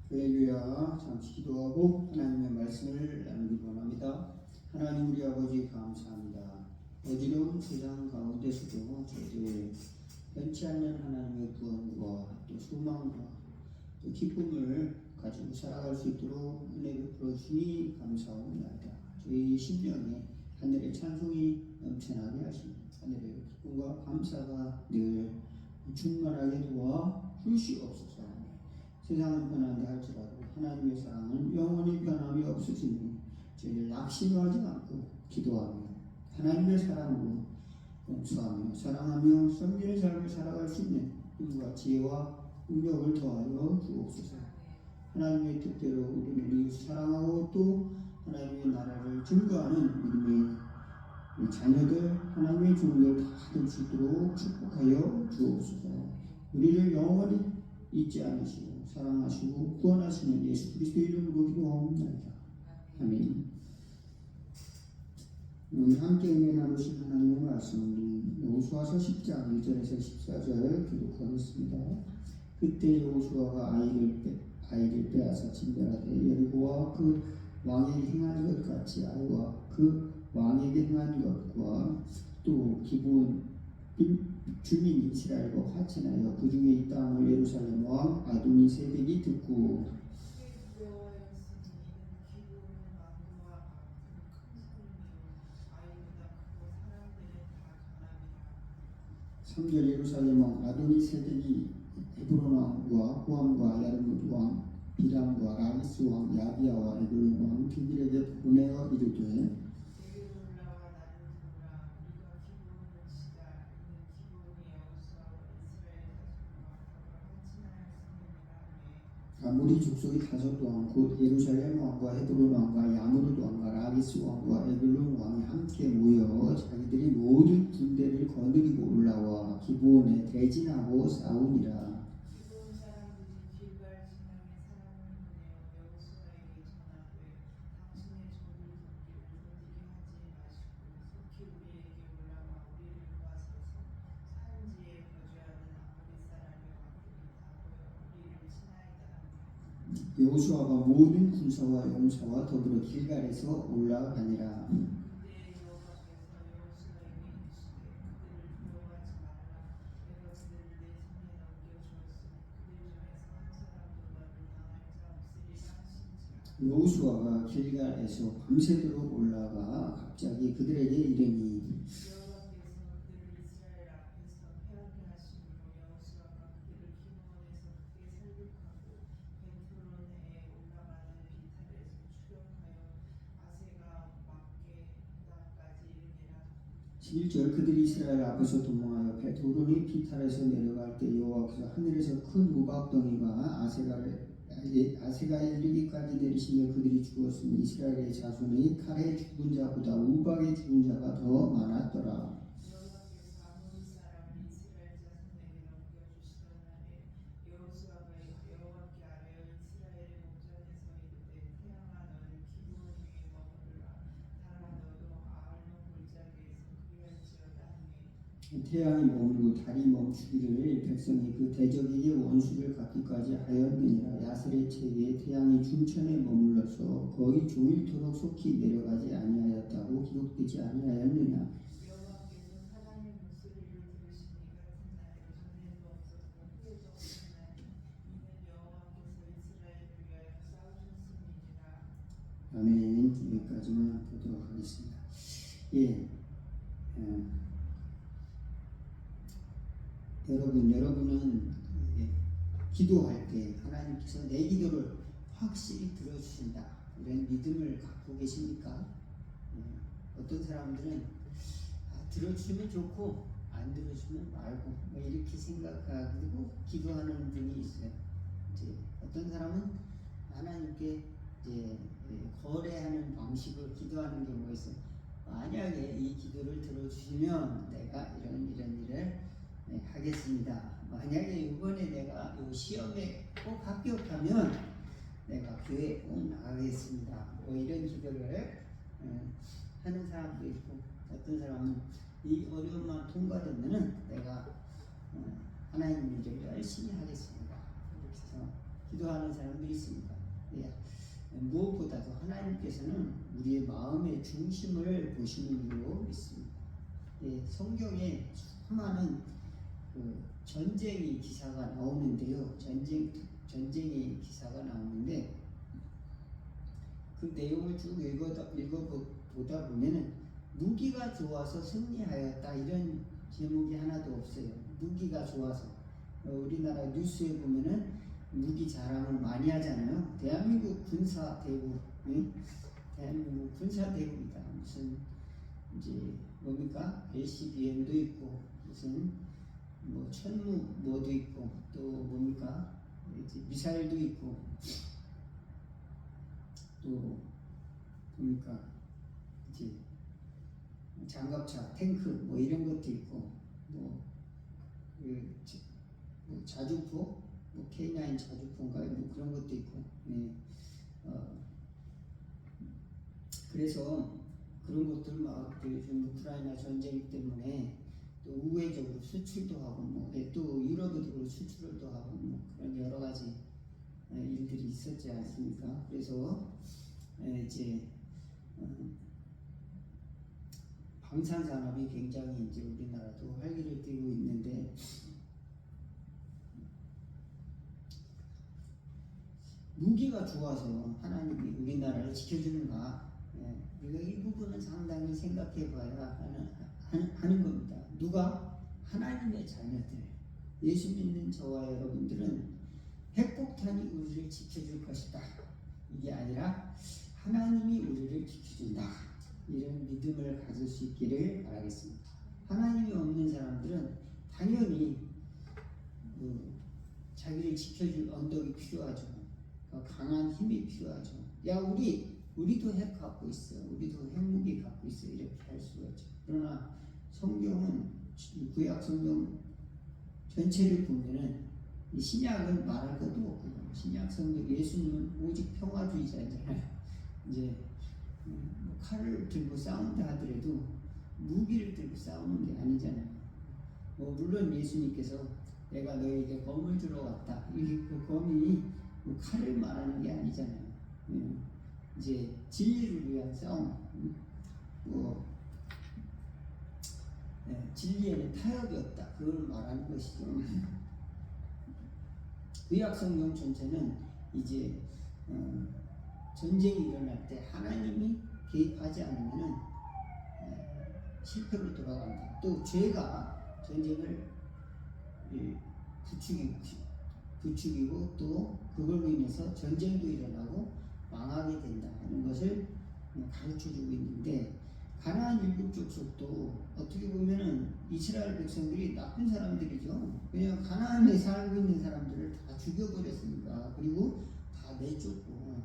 할렐루야. 잠시 기도하고 하나님의 말씀을 나누기 원합니다. 하나님 우리 아버지 감사합니다. 어지러운 세상 가운데서도 저희들 변치 않는 하나님의 구원과 또 소망과 또 기쁨을 가지고 살아갈 수 있도록 은혜 베풀어 주니 감사합니다. 저희 심령에 하늘의 찬송이 넘쳐나게 하시니 하늘의 기쁨과 감사가 늘 충만하게 도와 주시옵소서. 세상은 변한다 할지라도 하나님의 사랑은 영원히 변함이 없으시니 저희를 낙심하지 않고 기도하며 하나님의 사랑으로 용서하며 사랑하며 섬기는 삶을 살아갈 수 있는 힘과 지혜와 능력을 더하여 주옵소서. 하나님의 뜻대로 우리는 이웃 사랑하고 또 하나님의 나라를 증거하는 믿음의 자녀들 하나님의 종들 다 될 수 있도록 축복하여 주옵소서. 우리를 영원히 잊지 않으시고 사랑하시고 구원하시는 예수 그리스도 이름으로 기도하옵나이다. 아멘. 오늘 함께 은혜 나누신 하나님의 말씀은 여호수아서 10장 1절에서 14절 기록하겠습니다. 그때 여호수아가 아이를 빼앗아 진멸하되 여리고와 그 왕에게 행한 것 같이 아이와 그 왕에게 행한 것과 또 기브온 주민 이스라엘과 화친하여 그 중에 이 땅을 예루살렘 왕 아도니세덱이 듣고 3절 예루살렘 왕 아도니세덱이 헤브론 왕과 호암과 야르뭇 왕 비람과 라기스 왕 야비야와 에글론 왕 그들에게 보내어 이르되 아모리 족속이 다섯 왕 곧 예루살렘 왕과 헤브론 왕과 야무르 왕과 라기스 왕과 에글론 왕이 함께 모여 자기들이 모든 군대를 거느리고 올라와 기브온에 대진하고 싸우니라. 여호수아가 모든 군사와 용사와 더불어 길갈에서 올라가니라. 여호수아가 길갈에서 밤새도록 올라가 갑자기 그들에게 이르니 (11절) 그들이 이스라엘 앞에서 도망하여 벳호론이 피탈에서 내려갈 때 여호와께서 하늘에서 큰 우박덩이가 아세가에 이르기까지 내리시며 그들이 죽었으니 이스라엘의 자손이 칼에 죽은 자보다 우박에 죽은 자가 더 많았더라. 태양이 머물고 달이 멈추기를 백성이 그 대적에게 원수를 갚기까지 하였느니라. 야셀의 책에 태양이 중천에 머물러서 거의 종일토록 속히 내려가지 아니하였다고 기록되지 아니하였느냐. 아멘. 여기까지만 보도록 하겠습니다. 여러분은 기도할 때 하나님께서 내 기도를 확실히 들어주신다 이런 믿음을 갖고 계십니까? 어떤 사람들은 들어주면 좋고 안 들어주면 말고 이렇게 생각하고 기도하는 분이 있어요. 이제 어떤 사람은 하나님께 이제 거래하는 방식으로 기도하는 경우가 있어요. 만약에 이 기도를 들어주시면 내가 이런 일을 하겠습니다. 만약에 이번에 내가 이 시험에 꼭 합격하면 내가 교회에 꼭 나가겠습니다. 이런 기도를 하는 사람도 있고 어떤 사람은 이 어려움만 통과되면은 내가 하나님 일을 열심히 하겠습니다. 이렇게 해서 기도하는 사람들이 있습니다. 예. 무엇보다도 하나님께서는 우리의 마음의 중심을 보시는 줄로 믿습니다. 예. 성경에 수많은 그 전쟁의 기사가 나오는데요. 전쟁의 기사가 나오는데 그 내용을 쭉 읽어보다 보면은 무기가 좋아서 승리하였다 이런 제목이 하나도 없어요. 무기가 좋아서. 우리나라 뉴스에 보면은 무기 자랑을 많이 하잖아요. 대한민국 군사 대국, 응? 대한민국 군사 대국이다. 무슨 이제 뭡니까? LCBM도 있고 무슨 뭐 천무 뭐도 있고 또 뭡니까? 이제 미사일도 있고 또 뭡니까? 이제 장갑차, 탱크 뭐 이런 것도 있고 뭐 자주포, 뭐 K9 자주포인가 뭐 그런 것도 있고, 예. 그래서 그런 것들 막 요즘 우크라이나 전쟁 때문에 또 우회적으로 수출도 하고 또 유럽으로 수출도 하고 뭐 그런 여러 가지 일들이 있었지 않습니까? 그래서 이제 방산 산업이 굉장히 이제 우리나라도 활기를 띠고 있는데. 무기가 좋아서 하나님이 우리나라를 지켜주는가? 우리가 이 부분은 상당히 생각해봐야 하는 겁니다. 누가? 하나님의 자녀들. 예수 믿는 저와 여러분들은 핵폭탄이 우리를 지켜줄 것이다. 이게 아니라 하나님이 우리를 지켜준다. 이런 믿음을 가질 수 있기를 바라겠습니다. 하나님이 없는 사람들은 당연히 자기를 지켜줄 언덕이 필요하죠. 강한 힘이 필요하죠. 야 우리도 핵 갖고 있어. 우리도 핵무기 갖고 있어. 이렇게 할 수가 있죠. 그러나 성경은 구약 성경 전체를 보면은 이 신약은 말할 것도 없고요. 신약 성경 예수님은 오직 평화주의자잖아요. 이제 칼을 들고 싸운다 하더라도 무기를 들고 싸우는 게 아니잖아요. 물론 예수님께서 내가 너에게 검을 주러 왔다. 그 검이 칼을 말하는 게 아니잖아요. 이제 진리를 위한 싸움, 진리에는 타협이 없다. 그걸 말하는 것이죠. 구약 성경 전체는 이제 전쟁이 일어날 때 하나님이 개입하지 않으면은 실패로 돌아간다. 또 죄가 전쟁을 부추기고 또 그걸로 인해서 전쟁도 일어나고 망하게 된다 하는 것을 가르쳐주고 있는데, 가나안 일곱 족속도 어떻게 보면은 이스라엘 백성들이 나쁜 사람들이죠. 그냥 가나안에 살고 있는 사람들을 다 죽여버렸으니까. 그리고 다 내쫓고,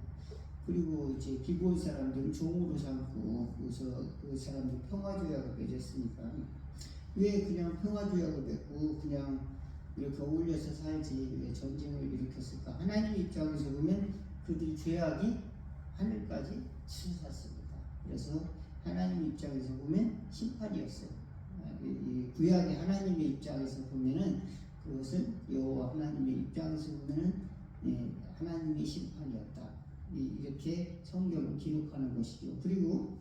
그리고 이제 기브온 사람들을 종으로 삼고, 그래서 그 사람들 평화조약을 맺었으니까 왜 그냥 평화조약을 맺고 그냥 이렇게 어울려서 살지 왜 전쟁을 일으켰을까? 하나님 입장에서 보면 그들이 죄악이 하늘까지 치솟았습니다. 그래서 하나님 입장에서 보면 심판이었어요. 이 구약의 하나님의 입장에서 보면은 그것은 여호와 하나님의 입장에서 보면은 하나님의 심판이었다. 이렇게 성경을 기록하는 것이죠. 그리고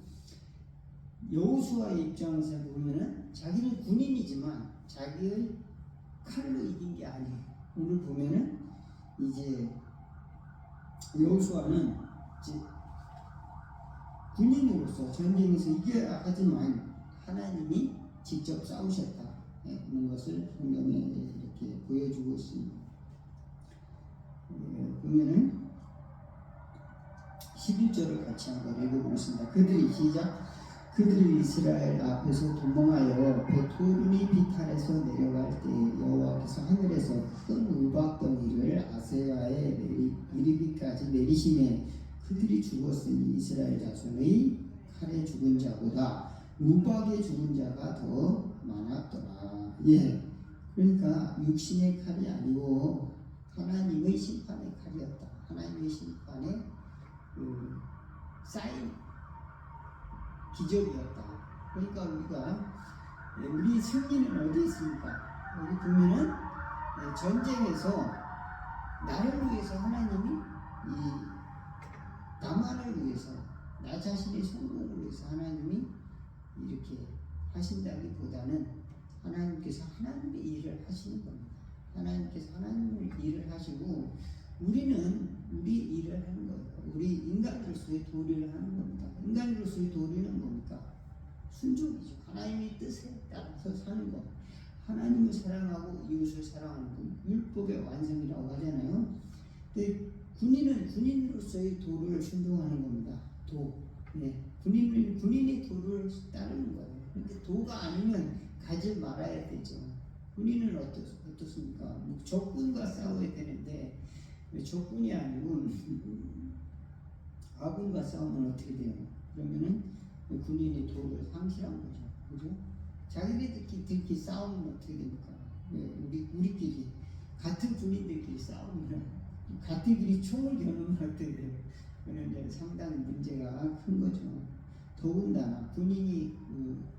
여호수아의 입장에서 보면은 자기는 군인이지만 자기의 칼로 이긴 게 아니에요. 오늘 보면은 이제 여호수아는 이제 군인으로서 전쟁에서 이겨야 하지만 하나님이 직접 싸우셨다는 것을 성경에 이렇게 보여주고 있습니다. 보면은 11절을 같이 한번 읽어보겠습니다. 그들이 시작. 그들이 이스라엘 앞에서 도망하여 베토르니 비탈에서 내려갈 때 여호와께서 하늘에서 큰 우박덩이를 아세아에 이르기까지 내리시매 그들이 죽었으니 이스라엘 자손의 칼에 죽은 자보다 우박에 죽은 자가 더 많았더라. 그러니까 육신의 칼이 아니고 하나님의 심판의 칼이었다. 하나님의 심판의 쌓인 기적이었다. 그러니까 우리 승리는 어디 있습니까? 여기 보면은 전쟁에서 나를 위해서 하나님이 이 나만을 위해서 나 자신의 성공을 위해서 하나님이 이렇게 하신다기보다는 하나님께서 하나님의 일을 하시는 겁니다. 하나님께서 하나님의 일을 하시고 우리는 우리 일을 하는 거예요. 우리 인간으로서의 도리를 하는 겁니다. 인간으로서의 도리는 뭡니까? 순종이죠. 하나님의 뜻에 따라서 사는 것. 하나님을 사랑하고 이웃을 사랑하는 것. 율법의 완성이라고 하잖아요. 근데 군인은 군인으로서의 도를 순종하는 겁니다. 도. 네. 군인의 도를 따르는 거예요. 그러니까 도가 아니면 가지 말아야 되죠. 군인은 어떻습니까? 뭐 적군과 싸워야 되는데 왜 적군이 아니고 아군과 싸우면 어떻게 돼요? 그러면은 군인의 도를 상실한 거죠. 그죠? 자기들끼리 싸우면 어떻게 됩니까? 우리끼리 같은 군인들끼리 싸우면 같은 길이 총을 겨누면 어떻게 돼요? 그는 이제 상당히 문제가 큰 거죠. 더군다나 군인이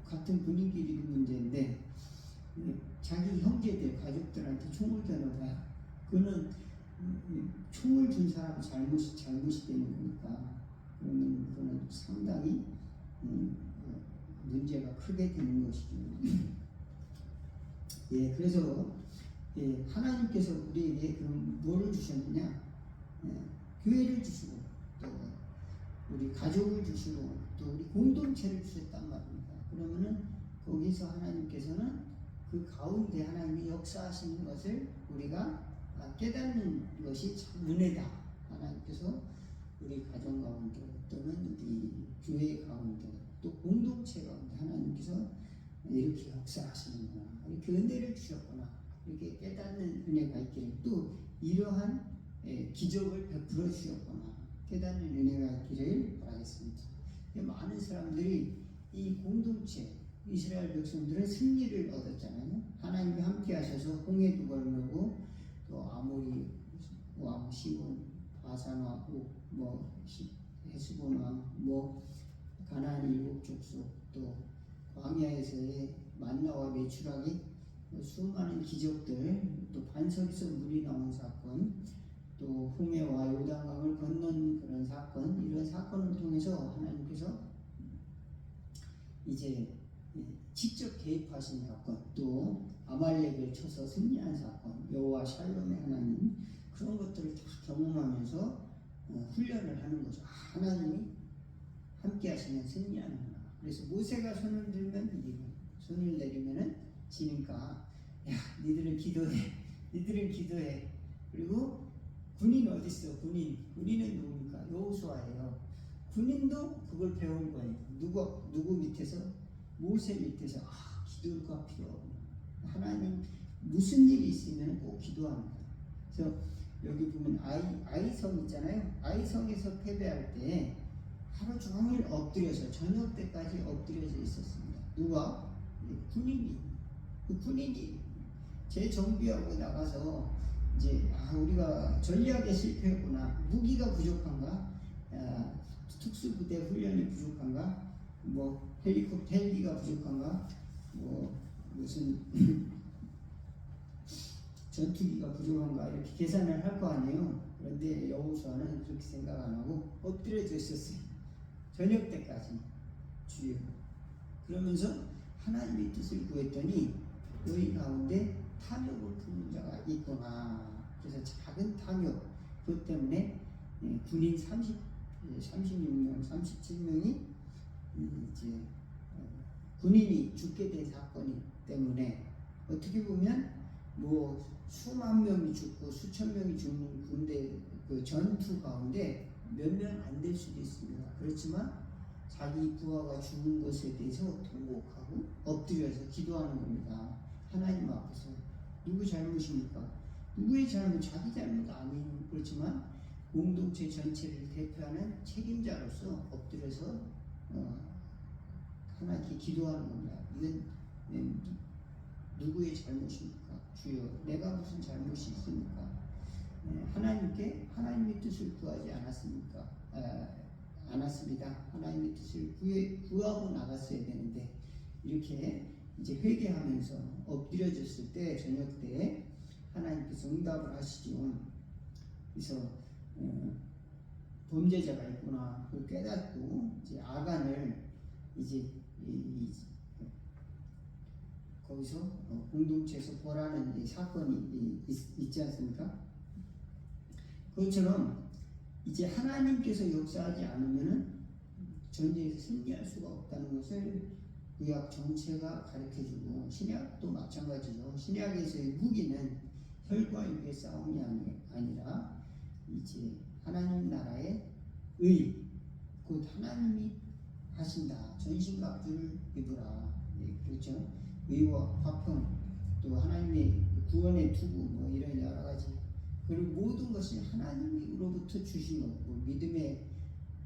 같은 군인끼리도 문제인데 자기 형제들 가족들한테 총을 겨눠봐야 그는 총을 준 사람이 잘못이 되는 거니까 그러면 그는 상당히 문제가 크게 되는 것이죠. 예, 그래서 예, 하나님께서 우리에게 그럼 뭐를 주셨느냐? 예, 교회를 주시고 또 우리 가족을 주시고 또 우리 공동체를 주셨단 말입니다. 그러면은 거기서 하나님께서는 그 가운데 하나님이 역사하시는 것을 우리가 깨닫는 것이 참 은혜다. 하나님께서 우리 가정 가운데 또는 우리 교회 가운데 또 공동체 가운데 하나님께서 이렇게 역사하시는구나, 이렇게 은혜를 주셨구나, 이렇게 깨닫는 은혜가 있기를, 또 이러한 기적을 베풀어 주셨구나 깨닫는 은혜가 있기를 바라겠습니다. 많은 사람들이 이 공동체 이스라엘 백성들은 승리를 얻었잖아요. 하나님이 함께 하셔서 홍해도 건너고 또 아모리 왕 시온 바산왕 헤스본 왕 가나안 일곱 족속 또 광야에서의 만나와 메추라기 수많은 기적들 또 반석에서 물이 나온 사건 또 홍해와 요단강을 건넌 그런 사건, 이런 사건을 통해서 하나님께서 이제 직접 개입하신 사건, 또 아말렉을 쳐서 승리한 사건, 여호와 샬롬의 하나님, 그런 것들을 다 경험하면서 훈련을 하는 거죠. 하나님이 함께 하시면 승리하는구나. 그래서 모세가 손을 들면 이기고 손을 내리면은 지니까, 야, 니들은 기도해. 그리고 군인 어디 있어? 군인은 누굽니까? 여호수아예요. 군인도 그걸 배운 거예요. 누구 밑에서? 모세 밑에서. 기도가 필요하구나. 하나님 무슨 일이 있으면 꼭 기도합니다. 그래서 여기 보면 아이성 있잖아요. 아이성에서 패배할 때 하루 종일 엎드려서 저녁 때까지 엎드려져 있었습니다. 누가? 군인이. 그 군인이 재정비하고 나가서 이제 우리가 전략에 실패했구나, 무기가 부족한가, 특수부대 훈련이 부족한가, 헬기가 부족한가, 무슨 전투기가 부족한가, 이렇게 계산을 할 거 아니에요. 그런데 여호수아는 그렇게 생각 안 하고 엎드려져 있었어요. 저녁 때까지. 주여. 그러면서 하나님의 뜻을 구했더니 너희 가운데 탐욕을 품는 자가 있구나. 그래서 작은 탐욕, 그것 때문에 군인 36명, 37명이 이제 군인이 죽게 된 사건이 때문에, 어떻게 보면 수만 명이 죽고 수천 명이 죽는 군대 그 전투 가운데 몇 명 안 될 수도 있습니다. 그렇지만 자기 부하가 죽은 것에 대해서 통곡하고 엎드려서 기도하는 겁니다. 하나님 앞에서. 누구 잘못입니까? 누구의 잘못? 자기 잘못 아닌, 그렇지만 공동체 전체를 대표하는 책임자로서 엎드려서 하나님께 기도하는 겁니다. 이건 누구의 잘못입니까? 주여, 내가 무슨 잘못이 있습니까? 하나님께 하나님의 뜻을 구하지 않았습니까? 않았습니다. 하나님의 뜻을 구하고 나갔어야 되는데, 이렇게 이제 회개하면서 엎드려졌을 때, 저녁 때 하나님께서 응답을 하시죠. 그래서 범죄자가 있구나 그걸 깨닫고 이제 아간을 이제 거기서 공동체에서 벌하는 이 사건이 있지 않습니까? 그것처럼 이제 하나님께서 역사하지 않으면은 전쟁에서 승리할 수가 없다는 것을 구약 전체가 가르쳐주고 신약도 마찬가지죠. 신약에서의 무기는 혈과 육의 싸움이 아니라 이제 하나님 나라의 의, 곧 하나님이 하신다. 전신갑주를 입으라. 네, 그렇죠. 의와 화평, 또 하나님의 구원의 투구, 뭐 이런 여러 가지. 그리고 모든 것이 하나님으로부터 주신 것, 뭐 믿음의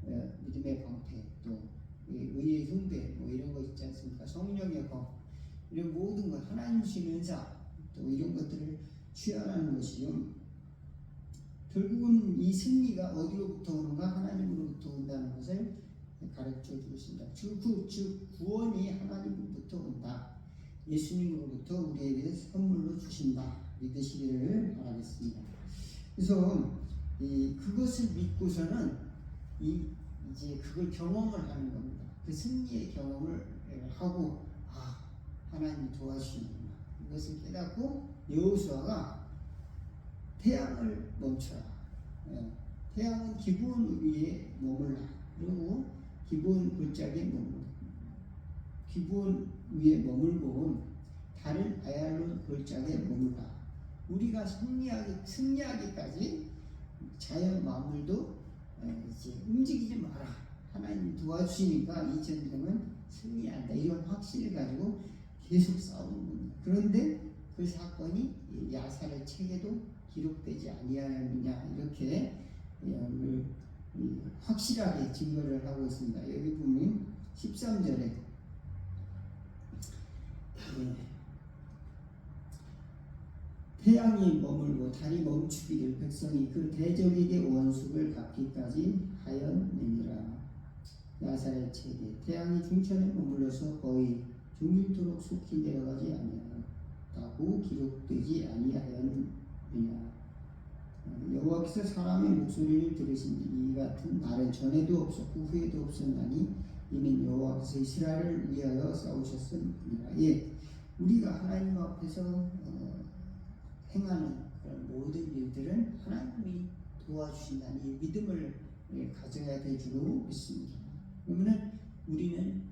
방패, 또 의의 흉배, 뭐 이런 거 있지 않습니까? 성령의 검, 이런 모든 것, 하나님 주신 은사, 또 이런 것들을 취하라는 것이요. 결국은 이 승리가 어디로부터 오는가? 하나님으로부터 온다는 것을 가르쳐 주고 있습니다. 즉 구원이 하나님으로부터 온다. 예수님으로부터 우리에게 선물로 주신다. 믿으시기를 바라겠습니다. 그래서 그것을 믿고서는 이제 그걸 경험을 하는 겁니다. 그 승리의 경험을 하고 하나님이 도와주시는구나. 이것을 깨닫고 여호수아가 태양을 멈춰라. 태양은 기브온 위에 머물라. 그리고 기브온 골짜기에 머물라. 기브온 위에 머물고 다른 아얄론 골짜기에 머물라. 우리가 승리하기까지 자연 만물도 이제 움직이지 마라. 하나님 도와주시니까 이 전쟁은 승리한다. 이런 확신을 가지고 계속 싸우는 겁니다. 그런데 그 사건이 야살의 책에도 기록되지 아니하느냐 이렇게 확실하게 증거를 하고 있습니다. 여기 보면 13절에 태양이 머물고 달이 멈추기를 백성이 그 대적에게 원수를 갚기까지 하였느니라. 야살의 책에 태양이 중천에 머물러서 거의 종일토록 속히 내려가지 아니하였다고 기록되지 아니하였느냐. 여호와께서 사람의 목소리를 들으신 이 같은 말은 전에도 없었고 후에도 없었나니 이는 여호와께서 이스라엘을 위하여 싸우셨습니다. 우리가 하나님 앞에서 행하는 그런 모든 일들은 하나님이 도와주신다는 이 믿음을 가져야 될 줄로 믿습니다. 그러면 우리는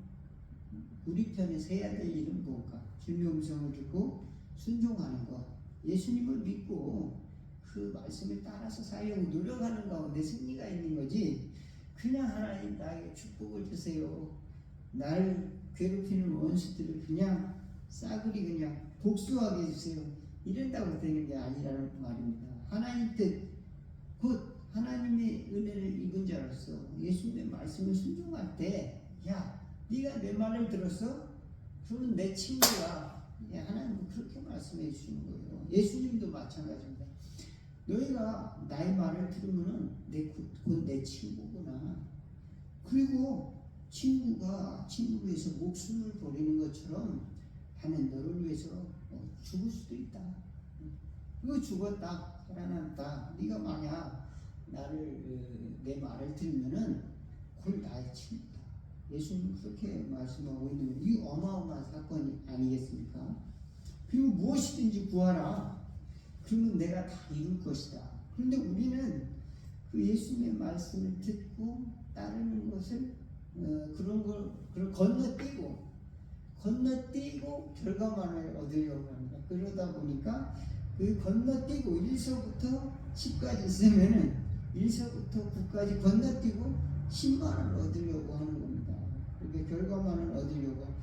우리 편에서 해야 될 일은 뭘까? 주님의 음성을 듣고 순종하는 것, 예수님을 믿고 그 말씀에 따라서 살려고 노력하는 가운데 승리가 있는 거지. 그냥 하나님 나에게 축복을 주세요, 나를 괴롭히는 원수들을 그냥 싸그리 그냥 복수하게 해주세요, 이런다고 되는 게 아니라는 말입니다. 하나님 뜻, 곧 하나님의 은혜를 입은 자로서 예수님의 말씀을 순종할 때, 네가 내 말을 들었어? 그러면 내 친구야. 하나님은 그렇게 말씀해 주시는 거예요. 예수님도 마찬가지입니다. 너희가 나의 말을 들으면 곧 내 친구구나. 그리고 친구가 친구 위해서 목숨을 버리는 것처럼 나는 너를 위해서 죽을 수도 있다. 그거 죽었다, 살아났다. 네가 만약 내 말을 들으면은 곧 나의 친구다. 예수님 그렇게 말씀하고 있는 이 어마어마한 사건이 아니겠습니까? 그리고 무엇이든지 구하라. 그러면 내가 다 이룰 것이다. 그런데 우리는 그 예수님의 말씀을 듣고 따르는 것을 그런 걸 건너뛰고 결과만을 얻으려고 합니다. 그러다 보니까 그 건너뛰고 1서부터 10까지 있으면은 1서부터 9까지 건너뛰고 10만을 얻으려고 하는 겁니다. 그렇게 결과만을 얻으려고.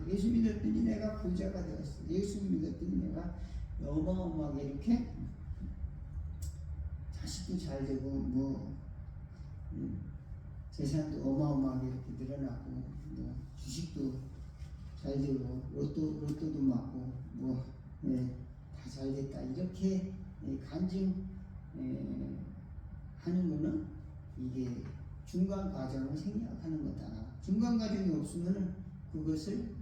예수 믿었더니 내가 부자가 되었어. 예수 믿었더니 내가 어마어마하게 이렇게 자식도 잘 되고 재산도 어마어마하게 이렇게 늘어나고 주식도 잘 되고 로또도 맞고 다 잘 됐다 이렇게 간증 하는 거는 이게 중간 과정을 생략하는 거다. 중간 과정이 없으면 그것을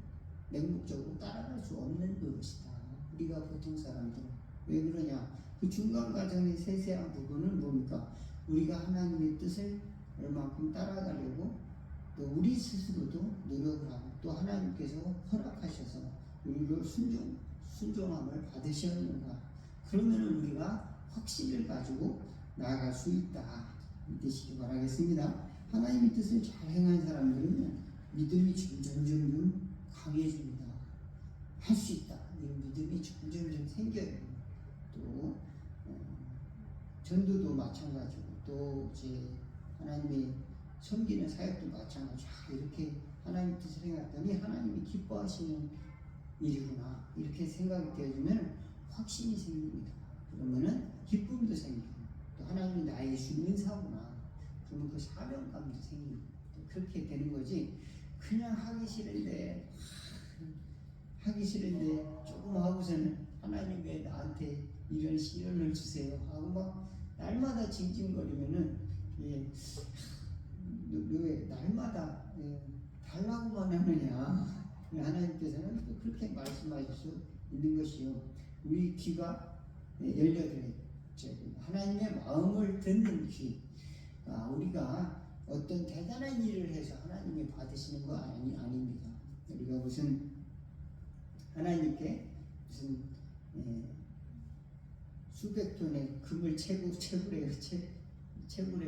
맹목적으로 따라갈 수 없는 것이다. 우리가 보통 사람들은 왜 그러냐? 그 중간 과정의 세세한 부분은 뭡니까? 우리가 하나님의 뜻을 얼마큼 따라가려고 또 우리 스스로도 노력을 하고 또 하나님께서 허락하셔서 우리를 순종함을 받으셨는가? 그러면은 우리가 확신을 가지고 나아갈 수 있다. 믿으시기 바라겠습니다. 하나님의 뜻을 잘 행한 사람들은 믿음이 점점 강해집니다. 할 수 있다. 이런 믿음이 점점 생겨요. 또 전도도 마찬가지고 또 이제 하나님의 섬기는 사역도 마찬가지고 이렇게 하나님 뜻을 행했더니 하나님이 기뻐하시는 일이구나 이렇게 생각이 되어지면 확신이 생깁니다. 그러면은 기쁨도 생기고 또 하나님이 나에게 준 은사구나 그러면 그 사명감도 생기고 그렇게 되는 거지. 그냥 하기 싫은데 조금 하고서는 하나님 왜 나한테 이런 시련을 주세요 하고 막 날마다 징징거리면은 왜 날마다 달라고만 하느냐. 하나님께서는 또 그렇게 말씀하실 수 있는 것이요. 우리 귀가 열려드려요. 하나님의 마음을 듣는 귀. 우리가 어떤 대단한 일을 해서 하나님이 받으시는 거 아닙니다. 우리가 무슨 하나님께 무슨 수백 톤의 금을 채굴해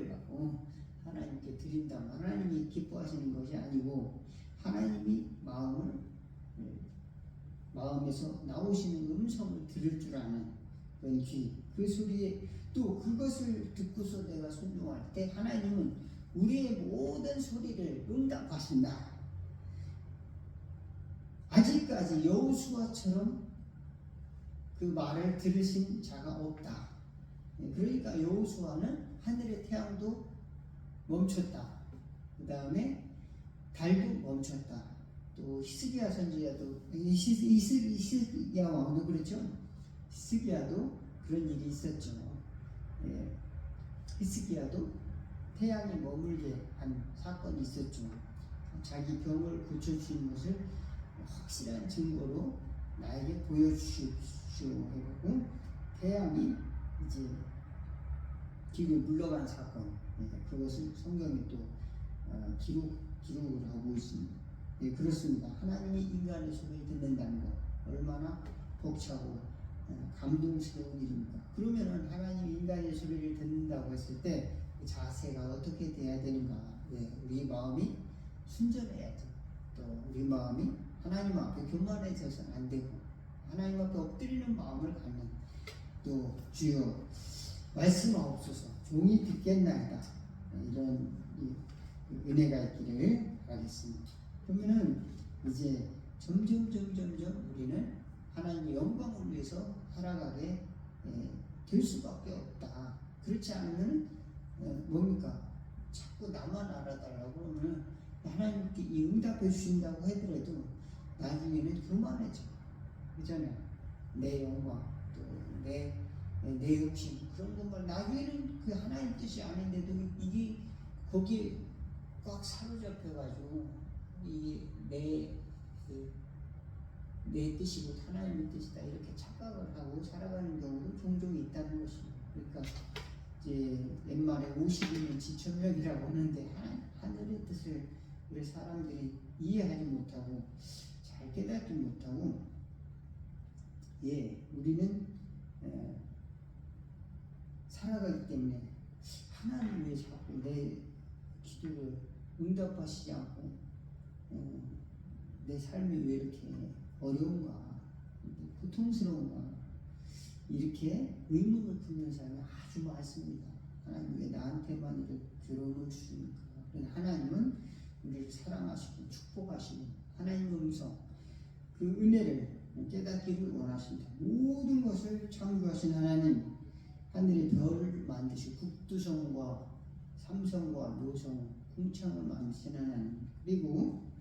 갖고 하나님께 드린다면 하나님이 기뻐하시는 것이 아니고 하나님이 마음에서 나오시는 음성을 들을 줄 아는 그런 귀. 그 소리에 또 그것을 듣고서 내가 순종할 때 하나님은 우리의 모든 소리를 응답하신다. 아직까지 여호수아처럼 그 말을 들으신 자가 없다. 그러니까 여호수아는 하늘의 태양도 멈췄다. 그 다음에 달도 멈췄다. 또 히스기야 선지자도 히스기야 왕도 그렇죠. 히스기야도 그런 일이 있었죠. 히스기야도 태양이 머물게 한 사건이 있었죠. 자기 병을 고쳐주신 것을 확실한 증거로 나에게 보여주십시오 해갖고 태양이 이제 뒤로 물러간 사건, 그것을 성경에 또 기록을 하고 있습니다. 그렇습니다. 하나님이 인간의 소리를 듣는다는 것 얼마나 벅차고 감동스러운 일입니까? 그러면은 하나님이 인간의 소리를 듣는다고 했을 때 그 자세가 어떻게 돼야 되는가? 우리 마음이 순전해야 돼. 또 우리 마음이 하나님 앞에 교만해져서는 안 되고 하나님 앞에 엎드리는 마음을 갖는 또 주여 말씀하옵소서 종이 듣겠나이다 이런 은혜가 있기를 바라겠습니다. 그러면은 이제 점점 우리는 하나님의 영광을 위해서 살아가게 될 수밖에 없다. 그렇지 않으면 뭡니까? 자꾸 나만 알아달라고 그러면 하나님께 이 응답해 주신다고 하더라도 나중에는 교만해져. 그잖아요. 내 영광 또 내 욕심 그런 것만 나중에는 그 하나님 뜻이 아닌데도 이게 거기에 꽉 사로잡혀가지고 이게 내 뜻이고 하나님의 뜻이다 이렇게 착각을 하고 살아가는 경우도 종종 있다는 것입니다. 그러니까 이제 옛말에 50이면 지천명이라고 하는데 하늘의 뜻을 우리 사람들이 이해하지 못하고 잘 깨닫지 못하고 우리는 살아가기 때문에 하나님 왜 자꾸 내 기도를 응답하시지 않고 내 삶이 왜 이렇게 어려운가 고통스러운가 이렇게 의문을 품는 사람이 아주 많습니다. 하나님 왜 나한테만 이렇게 괴로움을 주십니까? 하나님은 우리를 사랑하시고 축복하시고 하나님의 음성 그 은혜를 깨닫기를 원하신다. 모든 것을 창조하신 하나님 하늘의 별을 만드시고 북두성과 삼성과 노성 궁창을 만드신 하나님 그리고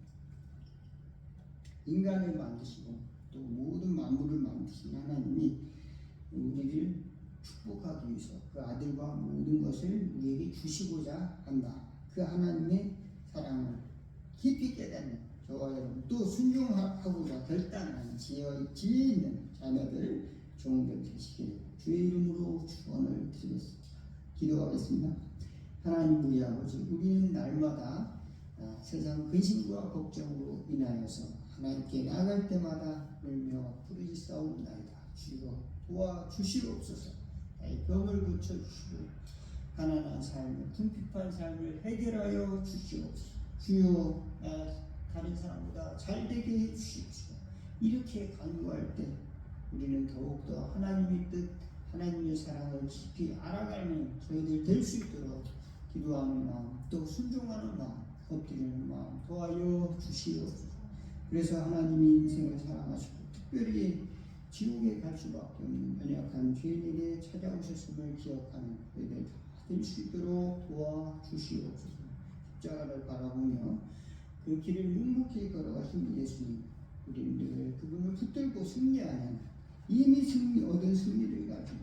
인간을 만드시고 또 모든 만물을 만드신 하나님이 우리를 축복하기 위해서 그 아들과 모든 것을 우리에게 주시고자 한다. 그 하나님의 사랑을 깊이 깨닫는 저와 여러분 또 순종하고자 결단하는 지혜 있는 자녀들 종들 되시기를 주의 이름으로 축원을 드리겠습니다. 기도하겠습니다. 하나님 우리 아버지, 우리는 날마다 세상 근심과 걱정으로 인하여서 하나님께 나아갈 때마다 울며 부르짖사옵나이다. 주여 도와주시옵소서. 나의 병을 고쳐주시고 가난한 삶을, 궁핍한 삶을 해결하여 주시옵소서. 주여 다른 사람보다 잘되게 해주시옵소서. 이렇게 간구할 때 우리는 더욱더 하나님의 뜻, 하나님의 사랑을 깊이 알아가는 저희들 될 수 있도록 기도하는 마음, 또 순종하는 마음, 엎드리는 마음 도와여 주시옵소서. 그래서 하나님이 인생을 사랑하시고 특별히 지옥에 갈 수밖에 없는 연약한 죄인에게 찾아오셨음을 기억하는 저희들 될 수 있도록 도와주시옵소서. 십자가를 바라보며 그 길을 묵묵히 걸어가신 예수님, 우리는 늘 그분을 붙들고 승리하는 이미 얻은 승리를 가지고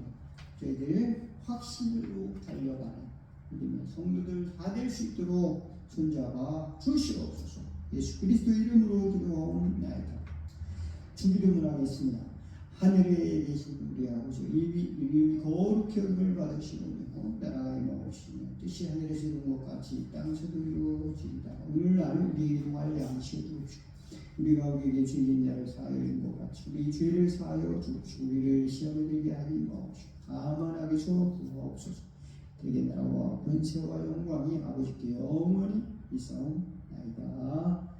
저희들 확신으로 달려가는 우리는 성도들 다 될 수 있도록 손잡아 주시옵소서. 예수 그리스도 이름으로 기도하옵나이다. 주기도문 하겠습니다. 하늘에 계신 우리 아버지, 이름이 거룩히 여김을 받으시오며 나라가 임하옵시며 뜻이 하늘에서 이룬 것 같이 땅에서도 이루어지이다. 오늘날 우리에게 일용할 양식을 주옵시고 우리가 우리에게 죄진 자를 사하여 준 것 같이 우리 죄를 사하여 주옵시고 우리를 시험에 들게 하지 마옵시고 다만 악에서 구하옵소서. 대개 나라와 권세와 영광이 아버지께 영원히 있사옵나이다.